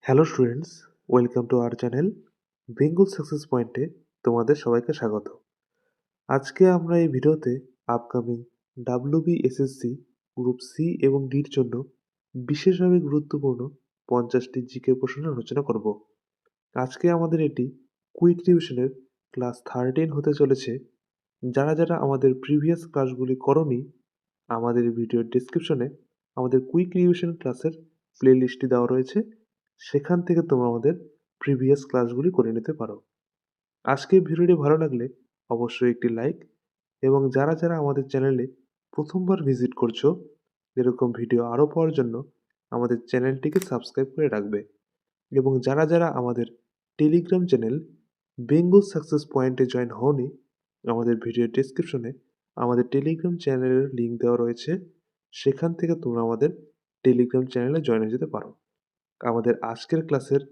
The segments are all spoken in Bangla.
Hello students, welcome to our channel Bengal success পয়েন্টে তোমাদের সবাইকে স্বাগত। আজকে আমরা এই ভিডিওতে আপকামিং ডাব্লিউবিএসএসসি গ্রুপ সি এবং ডির জন্য বিশেষভাবে গুরুত্বপূর্ণ 50টি জিকে প্রশ্নের আলোচনা করব। আজকে আমাদের এটি কুইক রিভিশনের ক্লাস 13 হতে চলেছে। যারা যারা আমাদের প্রিভিয়াস ক্লাসগুলি করনি, আমাদের ভিডিওর ডেসক্রিপশনে আমাদের কুইক রিভিশন ক্লাসের প্লেলিস্টটি দেওয়া রয়েছে। সেখান থেকে তোমরা আমাদের প্রিভিয়াস ক্লাসগুলি করে নিতে পারো। আজকের ভিডিওটি ভালো লাগলে অবশ্যই একটি লাইক, এবং যারা যারা আমাদের চ্যানেলে প্রথমবার ভিজিট করছো, এরকম ভিডিও আরও পাওয়ার জন্য আমাদের চ্যানেলটিকে সাবস্ক্রাইব করে রাখবে। এবং যারা যারা আমাদের টেলিগ্রাম চ্যানেল বেঙ্গল সাকসেস পয়েন্টে জয়েন হওনি, আমাদের ভিডিও ডেসক্রিপশনে আমাদের টেলিগ্রাম চ্যানেলের লিঙ্ক দেওয়া রয়েছে। সেখান থেকে তোমরা আমাদের টেলিগ্রাম চ্যানেলে জয়েন হয়ে যেতে পারো। আমাদের আজকের ক্লাসের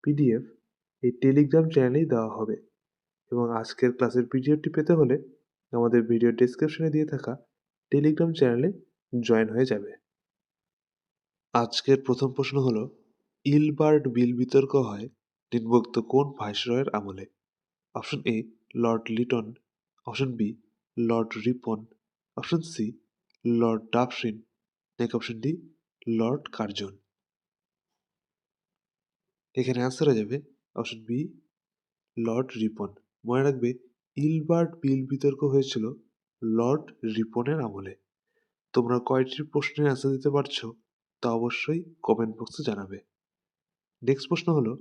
পিডিএফ এই টেলিগ্রাম চ্যানেলেই দেওয়া হবে, এবং আজকের ক্লাসের পিডিএফটি পেতে হলে আমাদের ভিডিও ডেসক্রিপশনে দিয়ে থাকা টেলিগ্রাম চ্যানেলে জয়েন হয়ে যাবে। আজকের প্রথম প্রশ্ন হলো, ইলবার্ট বিল বিতর্ক হয় নিম্নোক্ত কোন ভাইসরয়ের আমলে? Option A Lord Lytton, option B Lord Ripon, option C Lord Dufferin, নাকি অপশন ডি লর্ড কার্জন। এখানে অ্যান্সার হয়ে যাবে অপশন বি লর্ড রিপন। মনে রাখবে, ইলবার্ট বিল বিতর্ক হয়েছিল লর্ড রিপনের আমলে। তোমরা কয়টি প্রশ্নের অ্যান্সার দিতে পারছো তা অবশ্যই কমেন্ট বক্সে জানাবে। নেক্সট প্রশ্ন হলো,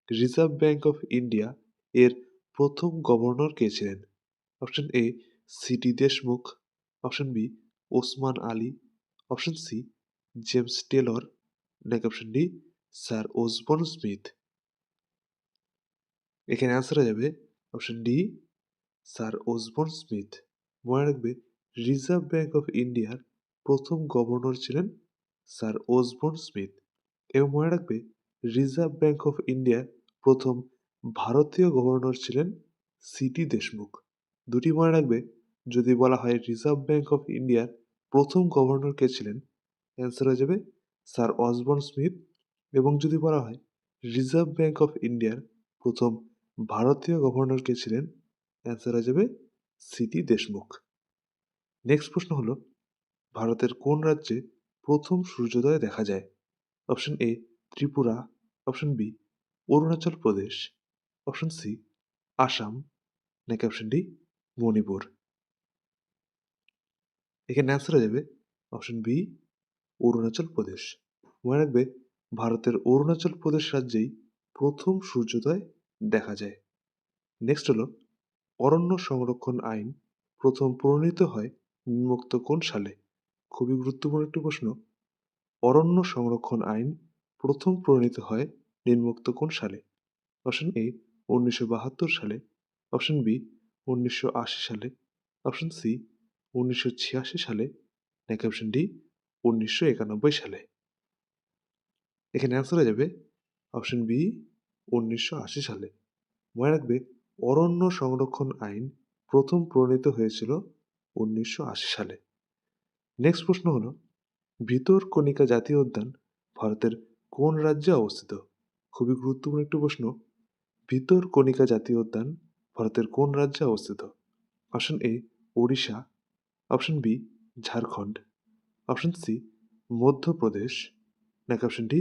রিজার্ভ ব্যাঙ্ক অফ ইন্ডিয়া এর প্রথম গভর্নর কে ছিলেন? Option A C D Deshmukh, option B Osman Ali, option C James Taylor, নাকি option D sir Osborne Smith. এখানে অ্যান্সার হয়ে যাবে option D sir Osborne Smith. মনে রাখবে, রিজার্ভ ব্যাঙ্ক অফ ইন্ডিয়ার প্রথম গভর্নর ছিলেন স্যার ওসবর্ন স্মিথ। এবং মনে রাখবে, রিজার্ভ ব্যাঙ্ক অফ ইন্ডিয়ার প্রথম ভারতীয় গভর্নর ছিলেন সিটি দেশমুখ। দুটি মনে রাখবে, যদি বলা হয় রিজার্ভ ব্যাঙ্ক অফ ইন্ডিয়ার প্রথম গভর্নর কে ছিলেন, অ্যান্সার হয়ে যাবে স্যার অসবর্ন স্মিথ। এবং যদি বলা হয় রিজার্ভ ব্যাঙ্ক অফ ইন্ডিয়ার প্রথম ভারতীয় গভর্নর কে ছিলেন, অ্যান্সার হয়ে যাবে সিটি দেশমুখ। নেক্সট প্রশ্ন হলো, ভারতের কোন রাজ্যে প্রথম সূর্যোদয় দেখা যায়? Option A Tripura, option B Arunachal Pradesh, option C Assam, নাকি অপশন ডি মণিপুর। এখানে অ্যান্সার হয়ে যাবে অপশন বি অরুণাচল প্রদেশ। মনে রাখবে, ভারতের অরুণাচল প্রদেশ রাজ্যেই প্রথম সূর্যোদয় দেখা যায়। নেক্সট হলো, অরণ্য সংরক্ষণ আইন প্রথম প্রণীত হয় নিম্নোক্ত কোন সালে? খুবই গুরুত্বপূর্ণ একটি প্রশ্ন। অরণ্য সংরক্ষণ আইন প্রথম প্রণীত হয় নিম্নোক্ত কোন সালে? অপশন এ 1972 সালে, অপশন বি 1980 সালে, অপশন সি 1986 সালে, নাকি অপশন ডি 1991 সালে। এখানে অ্যান্সার হয়ে যাবে অপশন বি 1980 সালে। মনে রাখবে, অরণ্য সংরক্ষণ আইন প্রথম প্রণীত হয়েছিল 1980 সালে। নেক্সট প্রশ্ন হলো, ভিতরকণিকা জাতীয় উদ্যান ভারতের কোন রাজ্যে অবস্থিত? খুবই গুরুত্বপূর্ণ একটি প্রশ্ন। ভিতরকণিকা জাতীয় উদ্যান ভারতের কোন রাজ্যে অবস্থিত? Option A Odisha, option B Jharkhand, option C Madhya Pradesh, নাকি অপশন ডি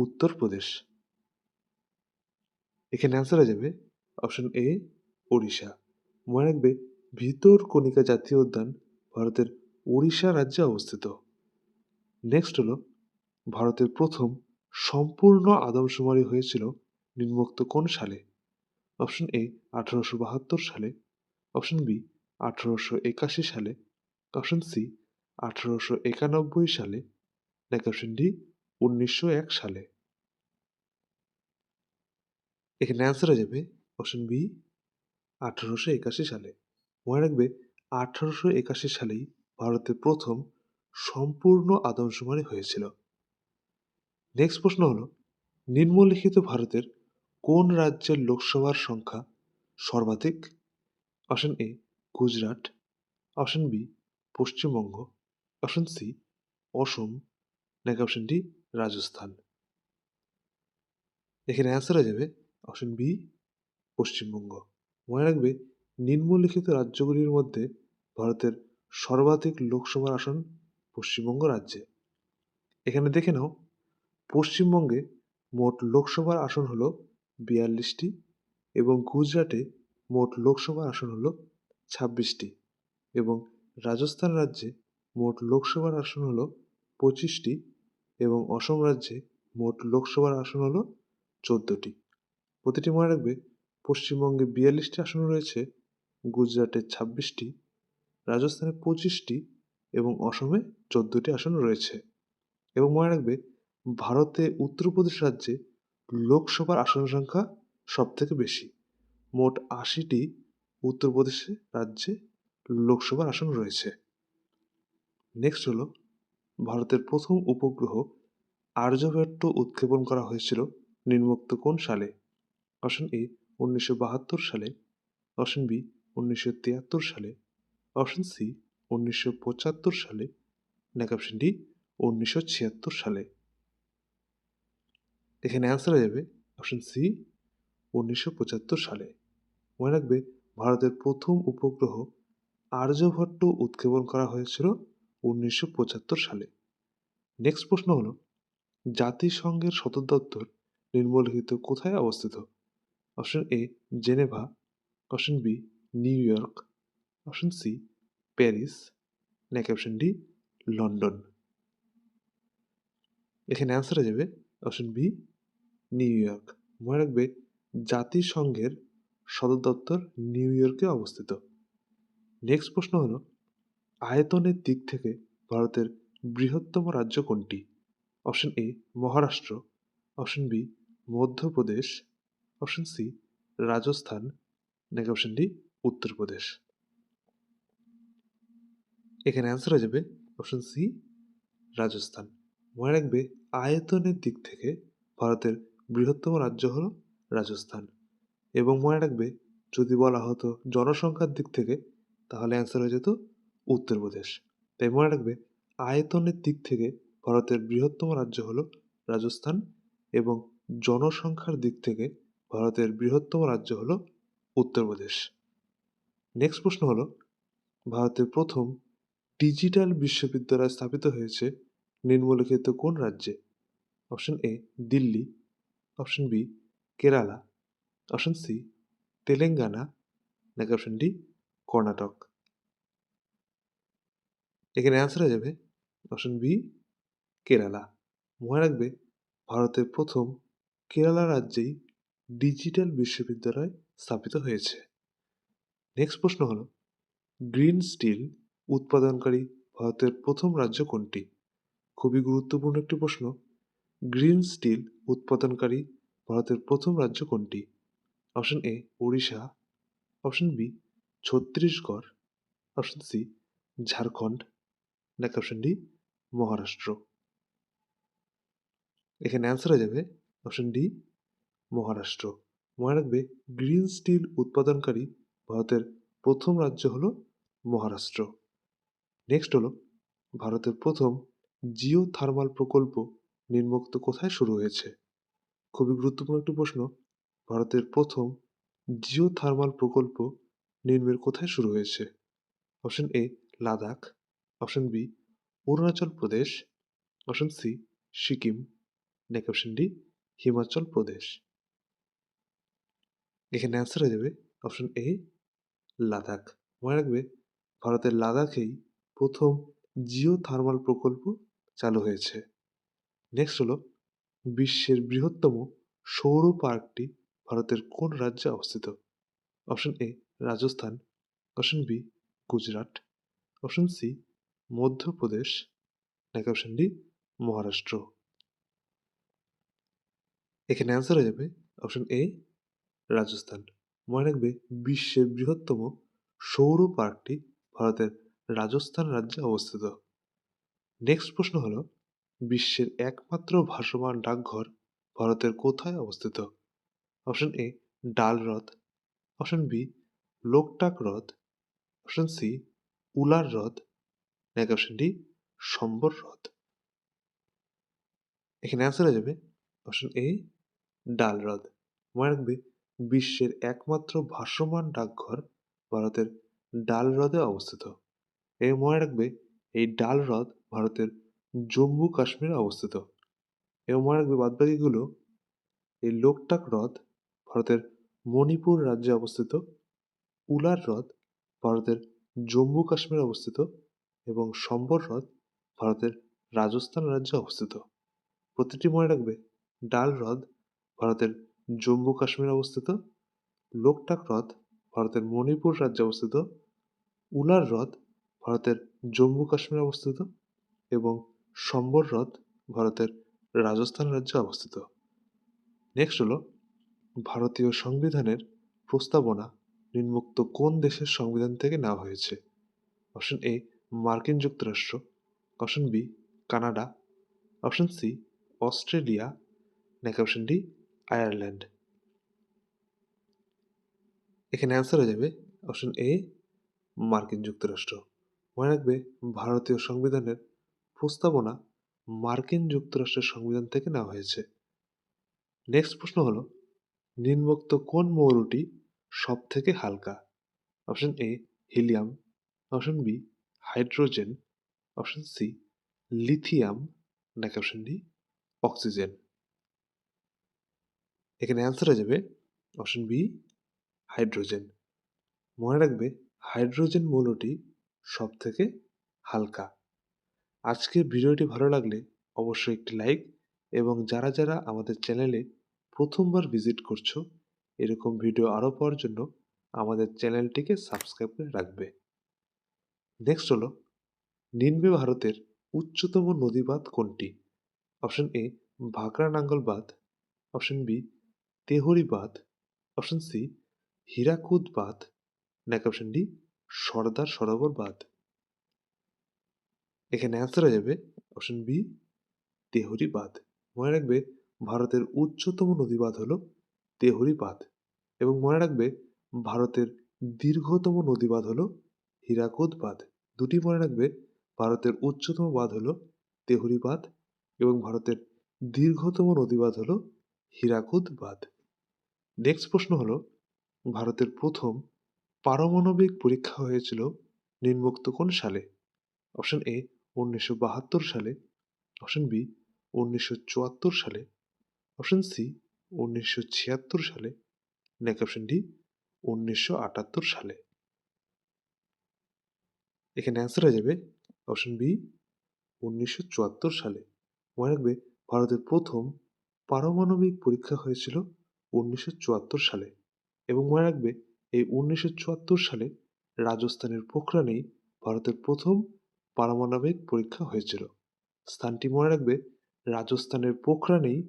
উত্তরপ্রদেশ। এখানে অ্যান্সার হয়ে যাবে অপশন এ ওড়িশা। মনে রাখবে, ভিতরকণিকা জাতীয় উদ্যান ভারতের ওড়িশা রাজ্যে অবস্থিত। নেক্সট হলো, ভারতের প্রথম সম্পূর্ণ আদমশুমারি হয়েছিল নিম্নোক্ত কোন সালে? অপশন এ 1872 সালে, অপশন বি 1881 সালে, অপশন সি 1891 সালে, নাকি অপশন ডি 1901 সালে। এখানে অ্যান্সার হয়ে যাবে অপশন বি 1881 সালে। মনে রাখবে, 1881 সালেই ভারতে প্রথম সম্পূর্ণ আদমশুমারি হয়েছিল। নেক্সট প্রশ্ন হলো, নিম্নলিখিত ভারতের কোন রাজ্যের লোকসভার সংখ্যা সর্বাধিক? Option A Gujarat, option B Paschimbanga, option C Assam, নাকি অপশন ডি রাজস্থান। এখানে অ্যান্সার হয়ে যাবে অপশন বি, পশ্চিমবঙ্গ। মনে রাখবে নিম্নলিখিত রাজ্যগুলির মধ্যে ভারতের সর্বাধিক লোকসভার আসন পশ্চিমবঙ্গ রাজ্যে। এখানে দেখে নাও, পশ্চিমবঙ্গে মোট লোকসভার আসন হলো 42টি এবং গুজরাটে মোট লোকসভার আসন হলো 26টি এবং রাজস্থান রাজ্যে মোট লোকসভার আসন হলো 25টি এবং অসম রাজ্যে মোট লোকসভার আসন হলো 14টি। প্রতিটি মনে রাখবে পশ্চিমবঙ্গে 42টি আসন রয়েছে, গুজরাটে 26টি, রাজস্থানে 25টি এবং অসমে 14টি আসন রয়েছে। এবং মনে রাখবে ভারতে উত্তরপ্রদেশ রাজ্যে লোকসভার আসন সংখ্যা সব থেকে বেশি, মোট 80টি উত্তরপ্রদেশে রাজ্যে লোকসভার আসন রয়েছে। নেক্সট হলো ভারতের প্রথম উপগ্রহ আর্যভট্ট উৎক্ষেপণ করা হয়েছিল নিম্নোক্ত কোন সালে? অপশন এ 1972 সালে, অপশন বি 1973 সালে, অপশন সি 1975 সালে, নাকি অপশন ডি 1976 সালে। এখানে অ্যান্সার হয়ে যাবে অপশন সি 1975 সালে। মনে রাখবে ভারতের প্রথম উপগ্রহ আর্যভট্ট উৎক্ষেপণ করা হয়েছিল 1975 সালে। নেক্সট প্রশ্ন হলো জাতিসংঘের সদর দপ্তর নিম্নলিখিত কোথায় অবস্থিত? Option A Geneva, option B New York, option C Paris, নাকি অপশন ডি লন্ডন। এখানে অ্যান্সার হয়ে যাবে অপশন বি নিউ ইয়র্ক। মনে রাখবে জাতিসংঘের সদর দপ্তর নিউ ইয়র্কে অবস্থিত। নেক্সট প্রশ্ন হলো আয়তনের দিক থেকে ভারতের বৃহত্তম রাজ্য কোনটি? Option A Maharashtra, option B Madhya Pradesh, option C Rajasthan, নাকি অপশন ডি উত্তরপ্রদেশ। এখানে অ্যান্সার হয়ে যাবে অপশন সি রাজস্থান। মনে রাখবে আয়তনের দিক থেকে ভারতের বৃহত্তম রাজ্য হল রাজস্থান এবং মনে রাখবে যদি বলা হতো জনসংখ্যার দিক থেকে তাহলে অ্যান্সার হয়ে যেত উত্তরপ্রদেশ। তাই মনে রাখবে আয়তনের দিক থেকে ভারতের বৃহত্তম রাজ্য হল রাজস্থান এবং জনসংখ্যার দিক থেকে ভারতের বৃহত্তম রাজ্য হল উত্তরপ্রদেশ। নেক্সট প্রশ্ন হলো ভারতের প্রথম ডিজিটাল বিশ্ববিদ্যালয় স্থাপিত হয়েছে নিম্নলিখিত কোন রাজ্যে? Option A Delhi, option B Kerala, option C Telangana, নাকি অপশন ডি কর্ণাটক। এখানে অ্যান্সার হয়ে যাবে অপশন বি কেরালা। মনে রাখবে ভারতের প্রথম কেরালা রাজ্যেই ডিজিটাল বিশ্ববিদ্যালয় স্থাপিত হয়েছে। নেক্সট প্রশ্ন হলো গ্রিন স্টিল উৎপাদনকারী ভারতের প্রথম রাজ্য কোনটি? খুবই গুরুত্বপূর্ণ একটি প্রশ্ন। গ্রিন স্টিল উৎপাদনকারী ভারতের প্রথম রাজ্য কোনটি? Option A Odisha, option B Chhattisgarh, option C Jharkhand, নাকি অপশন ডি মহারাষ্ট্র। এখানে অ্যান্সার হয়ে যাবে অপশন ডি মহারাষ্ট্র। মনে রাখবে গ্রিন স্টিল উৎপাদনকারী ভারতের প্রথম রাজ্য হল মহারাষ্ট্র। নেক্সট হলো ভারতের প্রথম জিও থার্মাল প্রকল্প নিম্নোক্ত কোথায় শুরু হয়েছে? খুবই গুরুত্বপূর্ণ একটি প্রশ্ন। ভারতের প্রথম জিও থার্মাল প্রকল্প নিম্নের কোথায় শুরু হয়েছে? Option A Ladakh, option B Arunachal Pradesh, option C Sikkim, নাকি অপশন ডি হিমাচল প্রদেশ। এখানে অ্যান্সার হয়ে যাবে অপশন এ লাদাখ। মনে রাখবে ভারতের লাদাখেই প্রথম জিও থার্মাল প্রকল্প চালু হয়েছে। নেক্সট হলো বিশ্বের বৃহত্তম সৌর পার্কটি ভারতের কোন রাজ্যে অবস্থিত? Option A Rajasthan, option B Gujarat, option C Madhya Pradesh, নাকি অপশন ডি মহারাষ্ট্র। এখানে অ্যান্সার হয়ে যাবে অপশন এ রাজস্থান। মনে রাখবে বিশ্বের বৃহত্তম সৌর পার্কটি ভারতের রাজস্থান রাজ্যে অবস্থিত। নেক্সট প্রশ্ন হলো বিশ্বের একমাত্র ভাসমান ডাকঘর ভারতের কোথায় অবস্থিত? অপশন এ ডাল হ্রদ, অপশন বি লোকটাক হ্রদ, অপশন সি উলার হ্রদ, নাকি অপশন ডি সম্বর হ্রদ। এখানে অ্যান্সার হয়ে যাবে অপশন এ ডাল হ্রদ। মনে রাখবে বিশ্বের একমাত্র ভাসমান ডাকঘর ভারতের ডাল হ্রদে অবস্থিত। এবং মনে রাখবে এই ডাল হ্রদ ভারতের জম্মু কাশ্মীরে অবস্থিত। এবং মনে রাখবে বাদবাকিগুলো এই লোকটাক হ্রদ ভারতের মণিপুর রাজ্যে অবস্থিত, উলার হ্রদ ভারতের জম্মু কাশ্মীরে অবস্থিত এবং সম্বর হ্রদ ভারতের রাজস্থান রাজ্যে অবস্থিত। প্রতিটি মনে রাখবে ডাল হ্রদ ভারতের জম্মু কাশ্মীরে অবস্থিত, লোকটাক হ্রদ ভারতের মণিপুর রাজ্যে অবস্থিত, উলার হ্রদ ভারতের জম্মু কাশ্মীরে অবস্থিত এবং সম্বর হ্রদ ভারতের রাজস্থান রাজ্যে অবস্থিত। নেক্সট হলো ভারতীয় সংবিধানের প্রস্তাবনা নিম্নোক্ত কোন দেশের সংবিধান থেকে নেওয়া হয়েছে? অপশন এ মার্কিন যুক্তরাষ্ট্র, option B Canada, option C Australia, নাকি অপশন ডি আয়ারল্যান্ড। এখানে অ্যান্সার হয়ে যাবে অপশন এ মার্কিন যুক্তরাষ্ট্র। মনে রাখবে ভারতীয় সংবিধানের প্রস্তাবনা মার্কিন যুক্তরাষ্ট্রের সংবিধান থেকে নেওয়া হয়েছে। নেক্সট প্রশ্ন হলো নিম্নোক্ত কোন মৌলটি সব থেকে হালকা? Option A helium, option B hydrogen, option C lithium, নাকি অপশন ডি অক্সিজেন। এখানে অ্যান্সার হয়ে যাবে অপশন বি হাইড্রোজেন। মনে রাখবে হাইড্রোজেন মৌলটি সব থেকে হালকা। আজকের ভিডিওটি ভালো লাগলে অবশ্যই একটি লাইক, এবং যারা যারা আমাদের চ্যানেলে প্রথমবার ভিজিট করছো এরকম ভিডিও আরও পাওয়ার জন্য আমাদের চ্যানেলটিকে সাবস্ক্রাইব করে রাখবে। নেক্সট হলো নিম্নে ভারতের উচ্চতম নদীবাঁধ কোনটি? অপশন এ ভাকরা নাঙ্গল বাঁধ, অপশন বি তেহরি বাঁধ, অপশন সি হীরাকুদ বাঁধ, নাকি অপশন ডি সর্দার সরোবর বাঁধ। এখানে অ্যান্সার হয়ে যাবে অপশন বি তেহরি বাঁধ। মনে রাখবে ভারতের উচ্চতম নদীবাঁধ হলো তেহরি বাঁধ, এবং মনে রাখবে ভারতের দীর্ঘতম নদীবাঁধ হলো হীরাকুদ বাঁধ। দুটি মনে রাখবে ভারতের উচ্চতম বাঁধ হলো তেহরি বাঁধ এবং ভারতের দীর্ঘতম নদীবাঁধ হলো হীরাকুদ বাঁধ। নেক্সট প্রশ্ন হলো ভারতের প্রথম পারমাণবিক পরীক্ষা হয়েছিল নিম্নোক্ত কোন সালে? অপশন এ 1972 সালে, অপশন বি 1974 সালে, অপশন সি 1976 সালে, নাকি অপশন ডি 1978 সালে। এখানে অ্যান্সার হয়ে যাবে অপশন বি 1974 সালে। মনে রাখবে ভারতের প্রথম পারমাণবিক পরীক্ষা হয়েছিল 1974 সালে, এবং মনে রাখবে এই 1974 সালে রাজস্থানের পোখরানেই ভারতের প্রথম পারমাণবিক পরীক্ষা হয়েছিল। স্থানটি মনে রাখবে রাজস্থানের পোখরানেই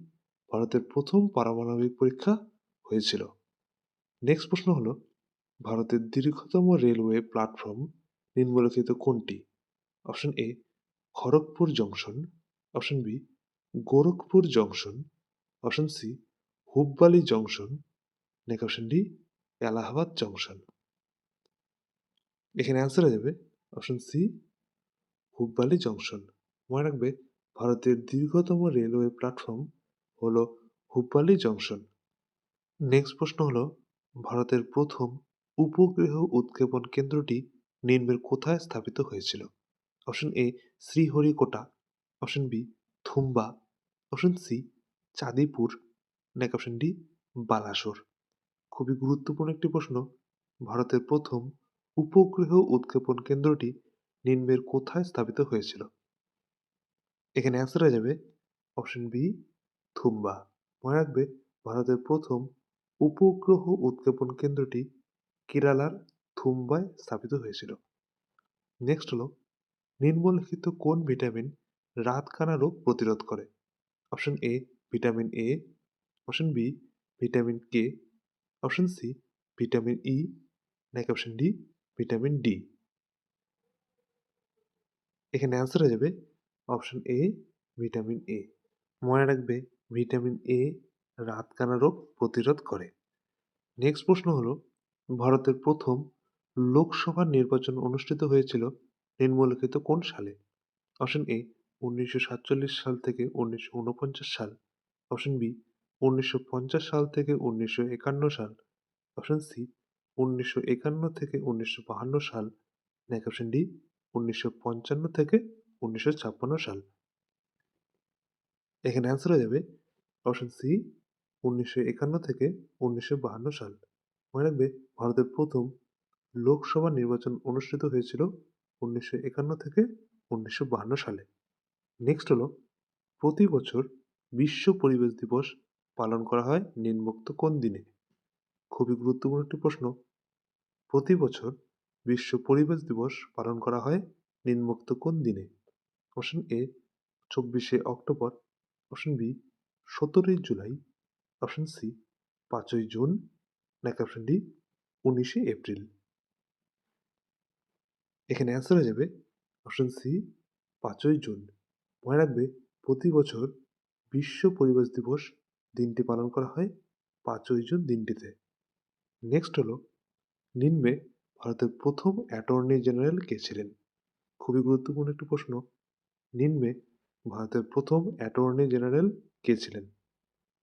ভারতের প্রথম পারমাণবিক পরীক্ষা হয়েছিল। নেক্সট প্রশ্ন হলো ভারতের দীর্ঘতম রেলওয়ে প্ল্যাটফর্ম নিম্নলিখিত কোনটি? Option A Kharagpur junction, option B Gorakhpur junction, option C Hubballi junction, নাকি অপশন ডি এলাহাবাদ জংশন। এখানে অ্যান্সার হয়ে যাবে অপশন সি হুববালি জংশন। মনে রাখবে ভারতের দীর্ঘতম রেলওয়ে প্ল্যাটফর্ম হলো হুববালি জংশন। নেক্সট প্রশ্ন হলো ভারতের প্রথম উপগ্রহ উৎক্ষেপণ কেন্দ্রটি নিম্নের কোথায় স্থাপিত হয়েছিল? Option A Sriharikota, option B Thumba, option C Chandipur, নাকি অপশন ডি বালাসোর। খুবই গুরুত্বপূর্ণ একটি প্রশ্ন। ভারতের প্রথম উপগ্রহ উৎক্ষেপণ কেন্দ্রটি নিম্নের কোথায় স্থাপিত হয়েছিল? এখানে অ্যান্সার হয়ে যাবে অপশন বি থুম্বা। মনে রাখবে ভারতের প্রথম উপগ্রহ উৎক্ষেপণ কেন্দ্রটি কেরালার থুম্বায় স্থাপিত হয়েছিল। নেক্সট হলো নিম্নলিখিত কোন ভিটামিন রাতকানা রোগ প্রতিরোধ করে? Option A vitamin A, option B vitamin K, option C vitamin E, নাকি অপশন ডি ভিটামিন ডি। এখানে অ্যান্সার হয়ে যাবে অপশন এ ভিটামিন এ। মনে রাখবে ভিটামিন এ রাতকানা রোগ প্রতিরোধ করে। নেক্সট প্রশ্ন হলো ভারতের প্রথম লোকসভা নির্বাচন অনুষ্ঠিত হয়েছিল নিম্নলিখিত কোন সালে? অপশন এ 1947 সাল থেকে 1949 সাল, অপশন বি 1950 সাল থেকে 1951 সাল, অপশন সি 1951 থেকে 1952 সাল, নাকি অপশন ডি 1955 থেকে 1956 সাল। এখানে অ্যান্সার হয়ে যাবে অপশন সি 1951 থেকে 1952 সাল। মনে রাখবে ভারতের প্রথম লোকসভা নির্বাচন অনুষ্ঠিত হয়েছিল 1951 থেকে 1952 সালে। নেক্সট হলো প্রতি বছর বিশ্ব পরিবেশ দিবস পালন করা হয় নিম্নোক্ত কোন দিনে? খুবই গুরুত্বপূর্ণ একটি প্রশ্ন। প্রতি বছর বিশ্ব পরিবেশ দিবস পালন করা হয় নিম্নোক্ত কোন দিনে? অপশন এ 24শে অক্টোবর, অপশন বি 17ই জুলাই, অপশন সি 5ই জুন, নাকি অপশন ডি 19শে এপ্রিল। এখানে অ্যান্সার হয়ে যাবে অপশন সি 5ই জুন। মনে রাখবে প্রতি বছর বিশ্ব পরিবেশ দিবস দিনটি পালন করা হয় 5ই জুন দিনটিতে। নেক্সট হলো নিম্নে ভারতের প্রথম অ্যাটর্নি জেনারেল কে ছিলেন? খুবই গুরুত্বপূর্ণ একটি প্রশ্ন। নিম্নে ভারতের প্রথম অ্যাটর্নি জেনারেল কে ছিলেন?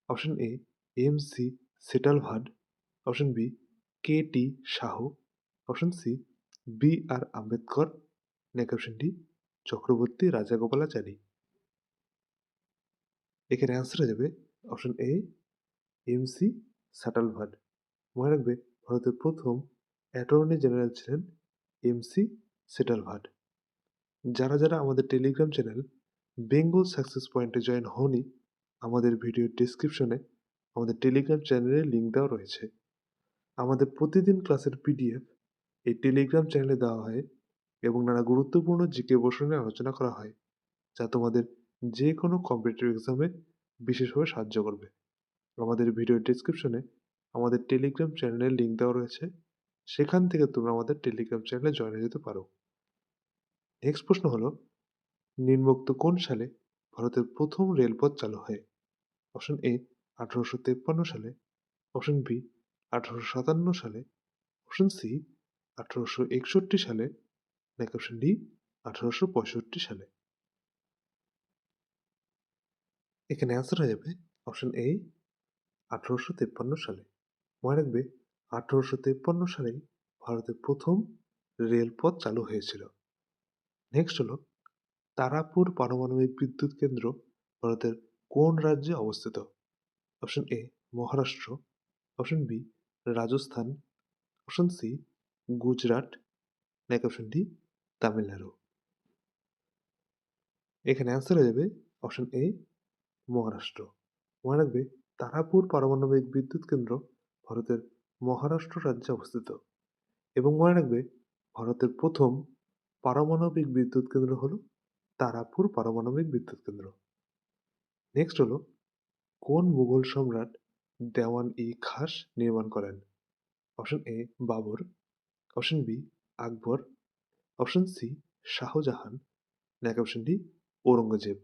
Option A M C. Setalvad, option B K T. Shah, option C B R. Ambedkar, নাকি অপশন ডি চক্রবর্তী রাজাগোপালাচারী। এখানে অ্যান্সার হয়ে যাবে অপশন এ এম.সি. সেটালভাড। মনে রাখবে ভারতের প্রথম অ্যাটর্নি জেনারেল ছিলেন এম.সি. সেটালভাড। যারা যারা আমাদের টেলিগ্রাম চ্যানেল বেঙ্গল সাকসেস পয়েন্টে জয়েন হওনি, আমাদের ভিডিওর ডেসক্রিপশনে আমাদের টেলিগ্রাম চ্যানেলের লিঙ্ক দেওয়া রয়েছে। আমাদের প্রতিদিন ক্লাসের পিডিএফ এই টেলিগ্রাম চ্যানেলে দেওয়া হয় এবং নানা গুরুত্বপূর্ণ জিকে প্রশ্ন নিয়ে আলোচনা করা হয়, যা তোমাদের যে কোনো কম্পিটিটিভ এক্সামে বিশেষভাবে সাহায্য করবে। আমাদের ভিডিওর ডেসক্রিপশনে আমাদের টেলিগ্রাম চ্যানেলের লিঙ্ক দেওয়া রয়েছে, সেখান থেকে তোমরা আমাদের টেলিগ্রাম চ্যানেলে জয়েন হয়ে যেতে পারো। নেক্সট প্রশ্ন হলো নিম্নোক্ত কোন সালে ভারতের প্রথম রেলপথ চালু হয়? অপশন এ 1853 সালে, অপশন বি 1857 সালে, অপশন সি 1861 সালে, নাকি অপশন ডি 1865 সালে। এখানে অ্যান্সার হয়ে যাবে অপশন এ 1853 সালে। মনে রাখবে 1853 সালেই ভারতের প্রথম রেলপথ চালু হয়েছিল। নেক্সট হলো তারাপুর পারমাণবিক বিদ্যুৎ কেন্দ্র ভারতের কোন রাজ্যে অবস্থিত? Option A Maharashtra, option B Rajasthan, option C Gujarat, নাকি অপশন ডি তামিলনাড়ু। এখানে অ্যান্সার হয়ে যাবে অপশন এ মহারাষ্ট্র। মনে রাখবে তারাপুর পারমাণবিক বিদ্যুৎ কেন্দ্র ভারতের মহারাষ্ট্র রাজ্যে অবস্থিত এবং মনে রাখবে ভারতের প্রথম পারমাণবিক বিদ্যুৎ কেন্দ্র হল তারাপুর পারমাণবিক বিদ্যুৎ কেন্দ্র। নেক্সট হলো কোন মুঘল সম্রাট দেওয়ান-ই-খাস নির্মাণ করেন? Option A Babur, option B Akbar, option C Shah Jahan, নাকি অপশন ডি ঔরঙ্গজেব।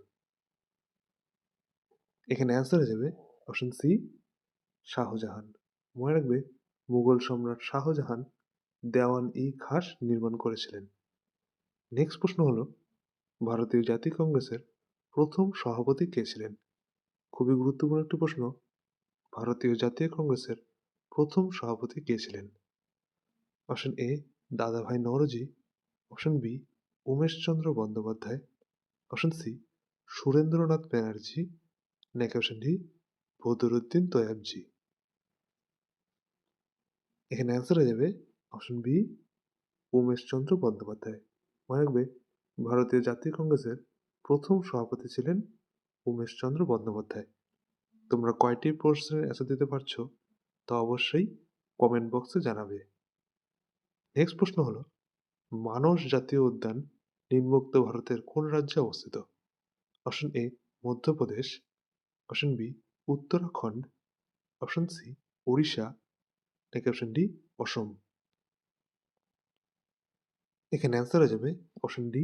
এখানে অ্যান্সার হয়ে যাবে অপশন সি শাহজাহান। মনে রাখবে মুঘল সম্রাট শাহজাহান দেওয়ান-ই-খাস নির্মাণ করেছিলেন। নেক্সট প্রশ্ন হলো ভারতীয় জাতীয় কংগ্রেসের প্রথম সভাপতি কে ছিলেন? খুবই গুরুত্বপূর্ণ একটি প্রশ্ন। ভারতীয় জাতীয় কংগ্রেসের প্রথম সভাপতি কে ছিলেন? Option A Dadabhai Naoroji, option B Umeshchandra Bandyopadhyay, option C Surendranath Banerjee, নাকি অপশন ডি বদরুদ্দিন তৈয়বজি। এখানে অ্যান্সার হয়ে যাবে অপশন বি উমেশচন্দ্র বন্দ্যোপাধ্যায়। মনে রাখবে ভারতীয় জাতীয় কংগ্রেসের প্রথম সভাপতি ছিলেন উমেশচন্দ্র বন্দ্যোপাধ্যায়। তোমরা কয়টি প্রশ্নের অ্যান্সার দিতে পারছো তা অবশ্যই কমেন্ট বক্সে জানাবে। নেক্সট প্রশ্ন হলো মানস জাতীয় উদ্যান নিম্নোক্ত ভারতের কোন রাজ্যে অবস্থিত? Option A Madhya Pradesh, option B Uttarakhand, option C Odisha, নাকি অপশন ডি অসম। এখানে অ্যান্সার হয়ে যাবে অপশন ডি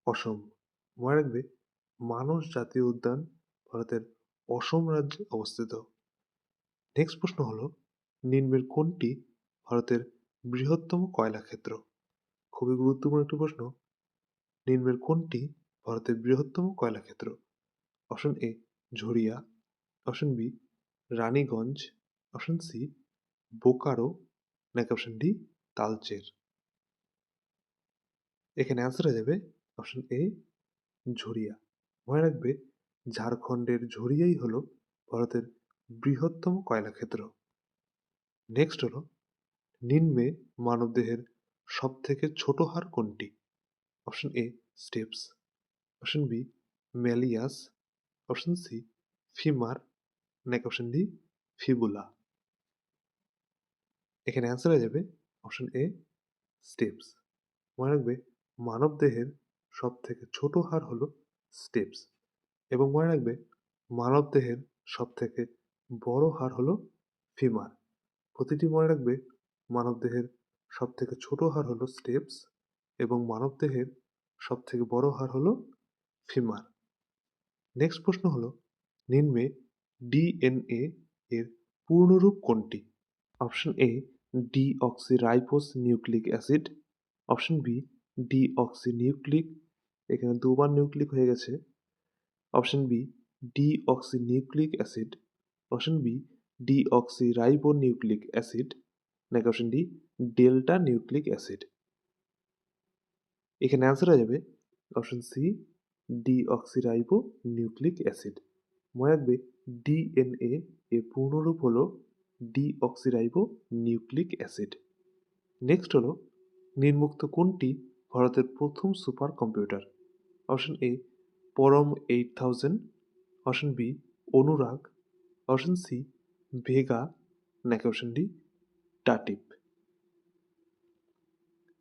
অসম। মনে রাখবে মানস জাতীয় উদ্যান ভারতের অসম রাজ্যে অবস্থিত। নেক্সট প্রশ্ন হলো নিম্নের কোনটি ভারতের বৃহত্তম কয়লা ক্ষেত্র? খুবই গুরুত্বপূর্ণ একটি প্রশ্ন। নিম্নের কোনটি ভারতের বৃহত্তম কয়লা ক্ষেত্র? Option A Jharia, option B Raniganj, option C Bokaro, নাকি অপশন ডি তালচের। এখানে অ্যান্সার হয়ে যাবে অপশন এ ঝরিয়া। মনে রাখবে ঝাড়খণ্ডের ঝরিয়াই হলো ভারতের বৃহত্তম কয়লা ক্ষেত্র। নেক্সট হলো নিম্নে মানবদেহের সব থেকে ছোট হাড় কোনটি? Option A stapes, option B malleus, option C femur, নাকি অপশন ডি ফিবুলা। এখানে অ্যান্সার হয়ে যাবে অপশন এ স্টেপস। মনে রাখবে মানবদেহের সব থেকে ছোট হাড় হলো স্টেপস, এবং মনে রাখবে মানবদেহের সব থেকে বড় হাড় হলো ফিমার। প্রতিটি মনে রাখবে মানবদেহের সব থেকে ছোট হাড় হলো স্টেপস এবং মানবদেহের সব থেকে বড় হাড় হলো ফিমার। নেক্সট প্রশ্ন হলো নিম্নে ডিএনএ এর পূর্ণরূপ কোনটি? Option A deoxyribose nucleic acid, option B deoxynucleic, এখানে দুবার নিউক্লিক হয়ে গেছে, option B deoxynucleic acid, option B deoxyribonucleic acid, নাকি option D delta nucleic acid. এখানে অ্যান্সার হয়ে যাবে option C deoxyribonucleic acid. মনে রাখবে ডিএনএ এর পূর্ণরূপ হলো ডিঅক্সিরাইবো নিউক্লিক অ্যাসিড। নেক্সট হলো নিম্নোক্ত কোনটি ভারতের প্রথম সুপার কম্পিউটার? অপশন এ পরম 8000, অপশন বি অনুরাগ, অপশন সি ভেগা, নাকি অপশন ডি টাটিপ।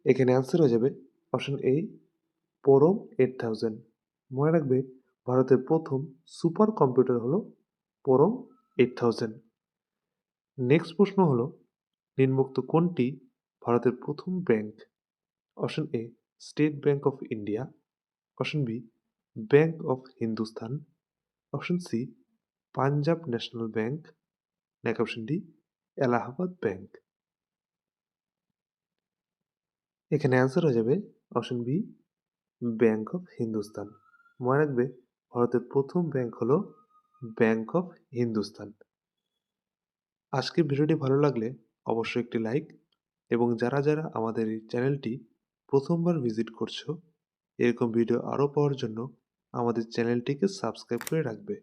এখানে অ্যান্সার হয়ে যাবে অপশন এ পরম 8000। মনে রাখবে ভারতের প্রথম সুপার কম্পিউটার হলো পরম 8000। নেক্সট প্রশ্ন হলো নিম্নোক্ত কোনটি ভারতের প্রথম bank? Option A State Bank of India, option B Bank of Hindustan, option C Punjab National Bank, নাকি অপশন ডি এলাহাবাদ ব্যাংক। এখানে অ্যান্সার হয়ে যাবে option B Bank of Hindustan. মনে রাখবে ভারতের প্রথম ব্যাংক হলো ব্যাংক অফ হিন্দুস্তান। আজকের ভিডিওটি ভালো লাগলে অবশ্যই একটি লাইক, এবং যারা যারা আমাদের এই চ্যানেলটি প্রথমবার ভিজিট করছো এরকম ভিডিও আরও পাওয়ার জন্য আমাদের চ্যানেলটিকে সাবস্ক্রাইব করে রাখবে।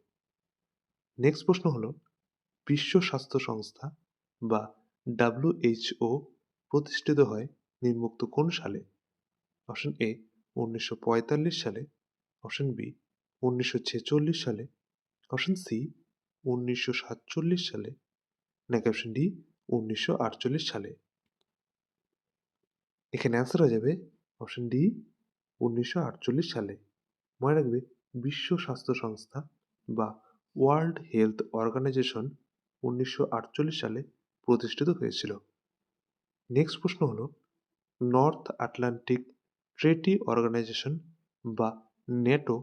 নেক্সট প্রশ্ন হলো বিশ্ব স্বাস্থ্য সংস্থা বা WHO প্রতিষ্ঠিত হয় নিম্নোক্ত কোন সালে? অপশন এ 1945 সালে, অপশন বি 1946 সালে, অপশন সি 1947 সালে, নাকি অপশন ডি 1948 সালে। এখানে অ্যান্সার হয়ে যাবে অপশন ডি 1948 সালে। মনে রাখবে বিশ্ব স্বাস্থ্য সংস্থা বা ওয়ার্ল্ড হেলথ অর্গানাইজেশন 1948 সালে প্রতিষ্ঠিত হয়েছিল। নেক্সট প্রশ্ন হলো নর্থ আটলান্টিক ট্রেটি অর্গানাইজেশন বা নেটো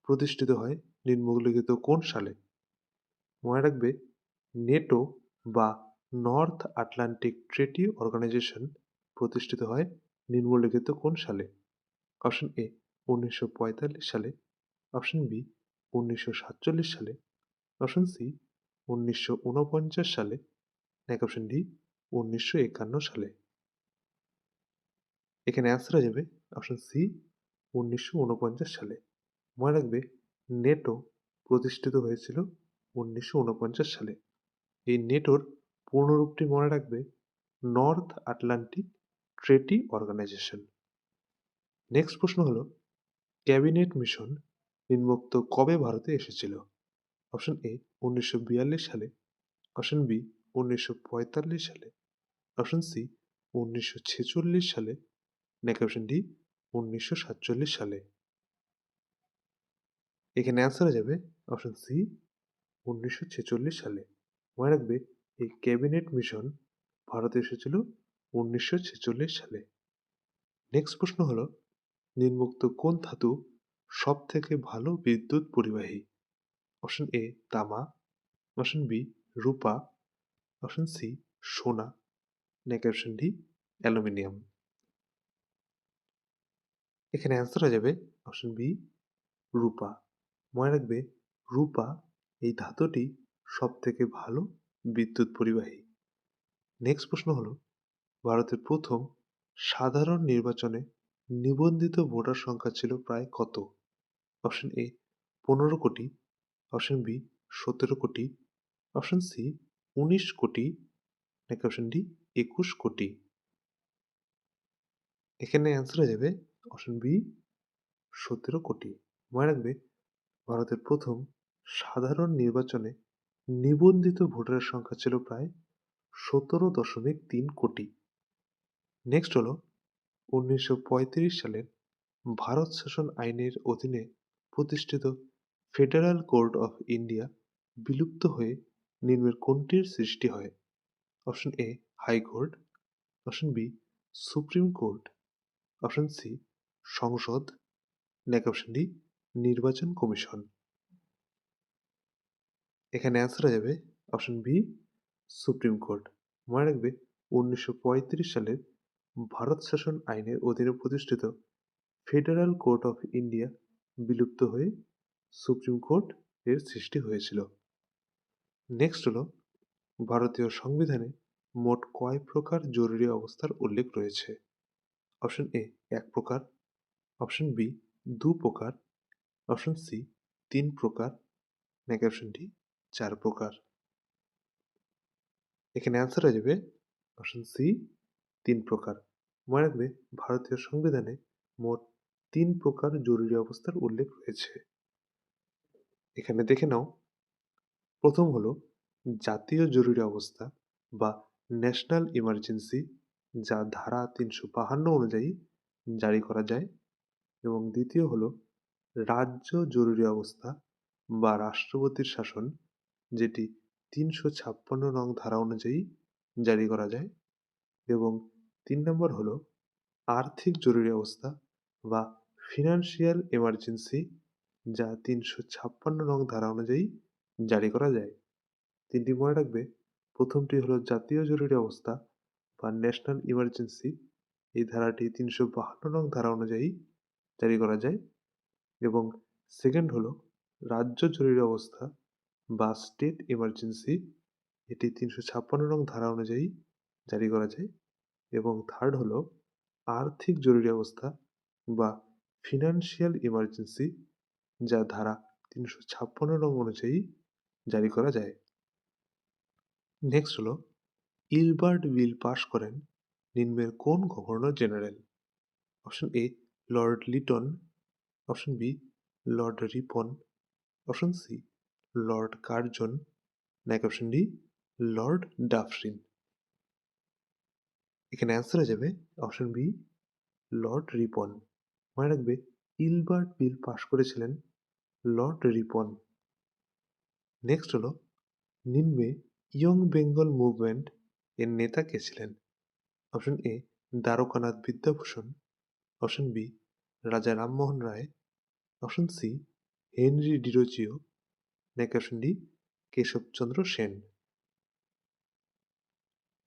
প্রতিষ্ঠিত হয় নিম্নলিখিত কোন সালে? মনে রাখবে নেটো বা নর্থ আটলান্টিক ট্রেটি অর্গানাইজেশন প্রতিষ্ঠিত হয় নিম্নলিখিত কোন সালে? অপশন এ 1945 সালে, অপশন বি 1947 সালে, অপশন সি 1949 সালে, নাকি অপশন ডি 1951 সালে। এখানে অ্যান্সার হয়ে যাবে অপশন সি 1949 সালে। মনে রাখবে নেটো প্রতিষ্ঠিত হয়েছিল 1949 সালে। এই নেটোর পূর্ণরূপটি মনে রাখবে North Atlantic Treaty Organization. Next প্রশ্ন হলো ক্যাবিনেট মিশন নিম্নোক্ত কবে ভারতে এসেছিল? অপশন এ 1942 সালে, অপশন বি 1945 সালে, অপশন সি 1946 সালে, নাকি অপশন ডি 1947 সালে। এখানে অ্যান্সার হয়ে যাবে অপশন সি 1946 সালে। মনে রাখবে এই ক্যাবিনেট মিশন ভারতে এসেছিল 1946 সালে। নেক্সট প্রশ্ন হলো নিম্নোক্ত কোন ধাতু সব থেকে ভালো বিদ্যুৎ পরিবাহী? অপশন এ তামা, অপশন বি রূপা, অপশন সি সোনা, নাকি অপশন ডি অ্যালুমিনিয়াম। এখানে অ্যান্সার হয়ে যাবে অপশন বি রূপা। মনে রাখবে রূপা এই ধাতুটি সবথেকে ভালো বিদ্যুৎ পরিবাহী? নেক্সট প্রশ্ন হলো, ভারতের প্রথম সাধারণ নির্বাচনে নিবন্ধিত ভোটার সংখ্যা ছিল প্রায় কত? অপশন এ 15 কোটি, অপশন বি 17 কোটি, অপশন সি 19 কোটি, নাকি অপশন ডি 21 কোটি? এখানে অ্যান্সার হয়ে যাবে অপশন বি 17 কোটি। মনে রাখবে, ভারতের প্রথম সাধারণ নির্বাচনে নিবন্ধিত ভোটারের সংখ্যা ছিল প্রায় 17.3 কোটি। নেক্সট হলো, 1935 সালের ভারত শাসন আইনের অধীনে প্রতিষ্ঠিত ফেডারেল কোর্ট অফ ইন্ডিয়া বিলুপ্ত হয়ে নিম্নের কোনটির সৃষ্টি হয়? Option A high court, option B Supreme Court, option C সংসদ, নাকি অপশন ডি নির্বাচন কমিশন? এখানে অ্যান্সার হয়ে যাবে অপশন বি সুপ্রিম কোর্ট। মনে রাখবে, 1935 সালের ভারত শাসন আইনের অধীনে প্রতিষ্ঠিত ফেডারেল কোর্ট অফ ইন্ডিয়া বিলুপ্ত হয়ে সুপ্রিম কোর্ট এর সৃষ্টি হয়েছিল। নেক্সট হলো, ভারতীয় সংবিধানে মোট কয় প্রকার জরুরি অবস্থার উল্লেখ রয়েছে? অপশন এ 1 প্রকার, অপশন বি 2 প্রকার, অপশন সি 3 প্রকার, নাকি অপশন ডি 4 প্রকার? এখানে অ্যান্সার হয়ে যাবে অপশন সি 3 প্রকার। মনে রাখবে, ভারতীয় সংবিধানে মোট 3 প্রকার জরুরি অবস্থার উল্লেখ রয়েছে। এখানে দেখে নাও, প্রথম হলো জাতীয় জরুরি অবস্থা বা ন্যাশনাল ইমার্জেন্সি, যা ধারা 352 অনুযায়ী জারি করা যায়। এবং দ্বিতীয় হলো রাজ্য জরুরি অবস্থা বা রাষ্ট্রপতির শাসন, যেটি 356 নং ধারা অনুযায়ী জারি করা যায়। এবং 3 নম্বর হলো আর্থিক জরুরি অবস্থা বা ফিনান্সিয়াল এমার্জেন্সি, যা 356 নং ধারা অনুযায়ী জারি করা যায়। তিনটি মনে রাখবে, প্রথমটি হলো জাতীয় জরুরি অবস্থা বা ন্যাশনাল ইমার্জেন্সি, এই ধারাটি 352 নং ধারা অনুযায়ী জারি করা যায়। এবং সেকেন্ড হলো রাজ্য জরুরি অবস্থা বা স্টেট ইমার্জেন্সি, এটি 356 নং ধারা অনুযায়ী জারি করা যায়। এবং থার্ড হলো আর্থিক জরুরি অবস্থা বা ফিনান্সিয়াল ইমার্জেন্সি, যা ধারা 356 নং অনুযায়ী জারি করা যায়। নেক্সট হলো, ইলবার্ট বিল পাশ করেন নিম্নের কোন governor general? Option A Lord Lytton, option B Lord Ripon, option C Lord Curzon, নাকি অপশন ডি লর্ড ডাফরিন? এখানে অ্যান্সার হয়ে যাবে অপশন বি লর্ড রিপন। মনে রাখবে, ইলবার্ট বিল পাশ করেছিলেন লর্ড রিপন। নেক্সট হলো, নিম্নে ইয়ং বেঙ্গল মুভমেন্ট এর নেতা কে ছিলেন? Option A Dwarkanath Vidyabhushan, option B Raja Rammohan Roy, option C Henry Derozio, নাকি অপশন ডি কেশবচন্দ্র সেন?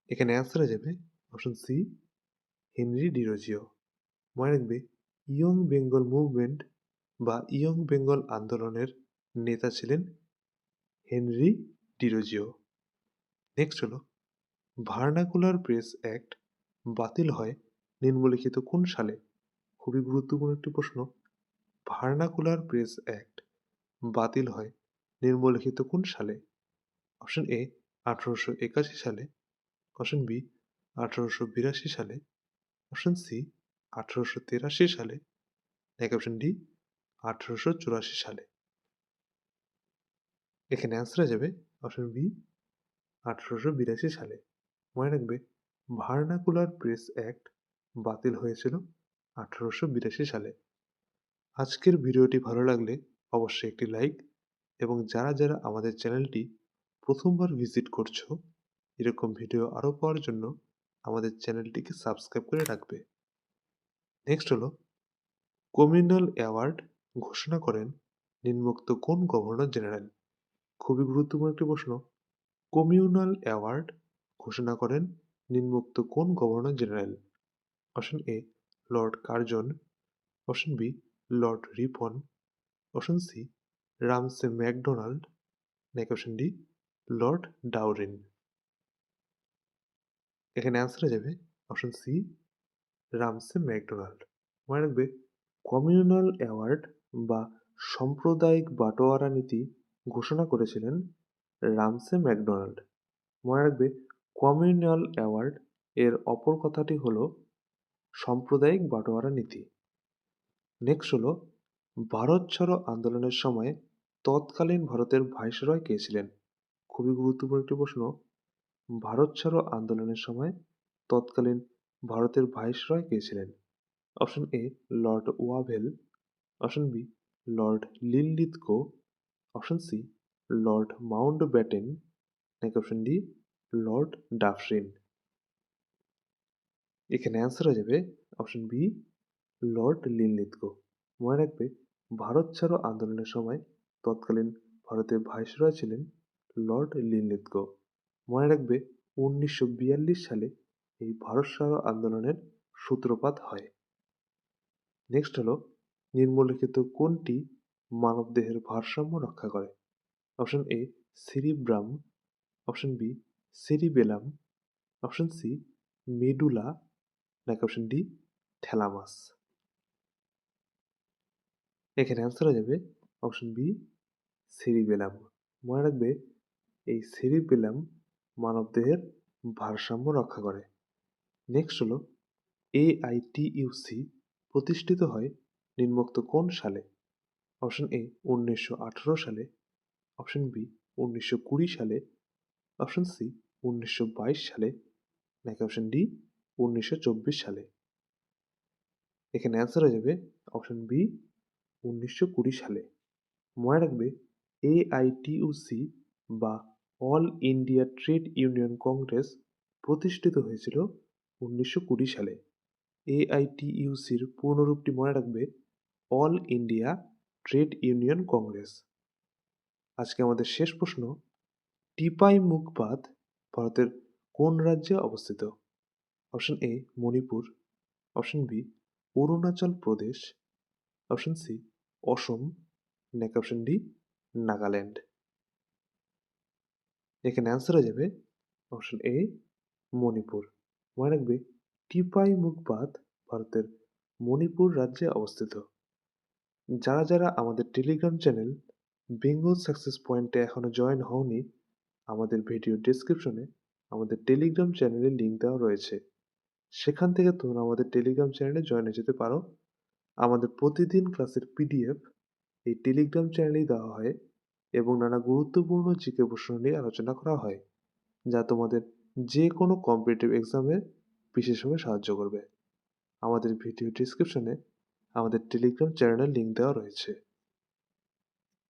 এখানে অ্যান্সার হয়ে যাবে অপশন সি হেনরি ডিরোজিও। মনে রাখবে, ইয়ং বেঙ্গল মুভমেন্ট বা ইয়ং বেঙ্গল আন্দোলনের নেতা ছিলেন হেনরি ডিরোজিও। নেক্সট হলো, ভার্নাকুলার প্রেস অ্যাক্ট বাতিল হয় নিম্নলিখিত কোন সালে? খুবই গুরুত্বপূর্ণ একটি প্রশ্ন। ভার্নাকুলার প্রেস অ্যাক্ট বাতিল হয় নিম্নলিখিত কোন সালে? অপশন এ 1881 সালে, অপশন বি 1882 সালে, অপশন সি 1883 সালে, নাকি অপশন ডি 1884 সালে? এখানে অ্যান্সার হয়ে যাবে অপশন বি 1882 সালে। মনে রাখবে, ভার্নাকুলার প্রেস অ্যাক্ট বাতিল হয়েছিল 1882 সালে। আজকের ভিডিওটি ভালো লাগলে অবশ্যই একটি লাইক, এবং যারা যারা আমাদের চ্যানেলটি প্রথমবার ভিজিট করছো, এরকম ভিডিও আরও পাওয়ার জন্য আমাদের চ্যানেলটিকে সাবস্ক্রাইব করে রাখবে। নেক্সট হলো, কমিউনাল অ্যাওয়ার্ড ঘোষণা করেন নিম্নোক্ত কোন গভর্নর জেনারেল? খুবই গুরুত্বপূর্ণ একটি প্রশ্ন। কমিউনাল অ্যাওয়ার্ড ঘোষণা করেন নিম্নোক্ত কোন governor general? Option A lord Curzon, option B Lord Ripon, option C Ramsay MacDonald, নাকি অপশন ডি লর্ড ডাউরিন। এখানে অ্যান্সার হয়ে যাবে অপশন সি, রামসে ম্যাকডোনাল্ড। মনে রাখবে কমিউনাল অ্যাওয়ার্ড বা সাম্প্রদায়িক বাটোয়ারা নীতি ঘোষণা করেছিলেন রামসে ম্যাকডোনাল্ড। মনে রাখবে কমিউনাল অ্যাওয়ার্ড এর অপর কথাটি হলো সাম্প্রদায়িক বাটোয়ারা নীতি। নেক্সট হলো ভারত ছাড়ো আন্দোলনের সময় তৎকালীন ভারতের ভাইসরয় কে ছিলেন? খুবই গুরুত্বপূর্ণ একটি প্রশ্ন। ভারত ছাড়ো আন্দোলনের সময় তৎকালীন ভারতের ভাইসরয় কে ছিলেন? Option A Lord Wavell, option B Lord Linlithgow, option C Lord Mountbatten, নাকি অপশন ডি লর্ড ডাফরিন। এখানে অ্যান্সার হয়ে যাবে অপশন বি লর্ড লিনলিথগো। মনে রাখবে ভারত ছাড়ো আন্দোলনের সময় তৎকালীন ভারতের ভাইসরয় ছিলেন লর্ড লিনলিথগো। মনে রাখবে 1942 সালে এই ভারত ছাড়ো আন্দোলনের সূত্রপাত হয়। নেক্সট হলো নিম্নলিখিত কোনটি মানবদেহের ভারসাম্য রক্ষা করে? Option A cerebrum, option B cerebellum, option C medulla, নাকি অপশন ডি থ্যালামাস। এখানে অ্যান্সার হয়ে যাবে অপশন বি সেরিবেলাম। মনে রাখবে এই সেরিবেলাম মানবদেহের ভারসাম্য রক্ষা করে। নেক্সট হলো AITUC প্রতিষ্ঠিত হয় নিম্নোক্ত কোন সালে? অপশন এ 1918 সালে, অপশন বি 1920 সালে, অপশন সি 1922 সালে, নাকি অপশন ডি 1924 সালে। এখানে অ্যান্সার হয়ে যাবে অপশন বি 1920 সালে। মনে রাখবে AITUC বা all India trade union Congress প্রতিষ্ঠিত হয়েছিল 1920 সালে। AITUCর পূর্ণরূপটি মনে রাখবে all India trade union Congress. আজকে আমাদের শেষ প্রশ্ন, টিপাই মুখবাদ ভারতের কোন রাজ্যে অবস্থিত? Option A Manipur, option B Arunachal Pradesh, option C Assam, নাকি অপশন ডি নাগাল্যান্ড। এখানে অ্যান্সার হয়ে যাবে অপশন এ মণিপুর। মনে রাখবে টিপাই মুখবাদ ভারতের মণিপুর রাজ্যে অবস্থিত। যারা যারা আমাদের টেলিগ্রাম চ্যানেল বেঙ্গল সাকসেস পয়েন্টে এখনো জয়েন হওনি, আমাদের ভিডিও ডেসক্রিপশনে আমাদের টেলিগ্রাম চ্যানেলের লিঙ্ক দেওয়া রয়েছে। সেখান থেকে তোমরা আমাদের টেলিগ্রাম চ্যানেলে জয়েন হয়ে যেতে পারো। আমাদের প্রতিদিন ক্লাসের PDF এই টেলিগ্রাম চ্যানেলেই দেওয়া হয় এবং নানা গুরুত্বপূর্ণ জিকে প্রশ্ন নিয়ে আলোচনা করা হয়, যা তোমাদের যে কোনো কম্পিটিটিভ এক্সামে বিশেষভাবে সাহায্য করবে। আমাদের ভিডিও ডেসক্রিপশনে আমাদের টেলিগ্রাম চ্যানেলের লিঙ্ক দেওয়া রয়েছে।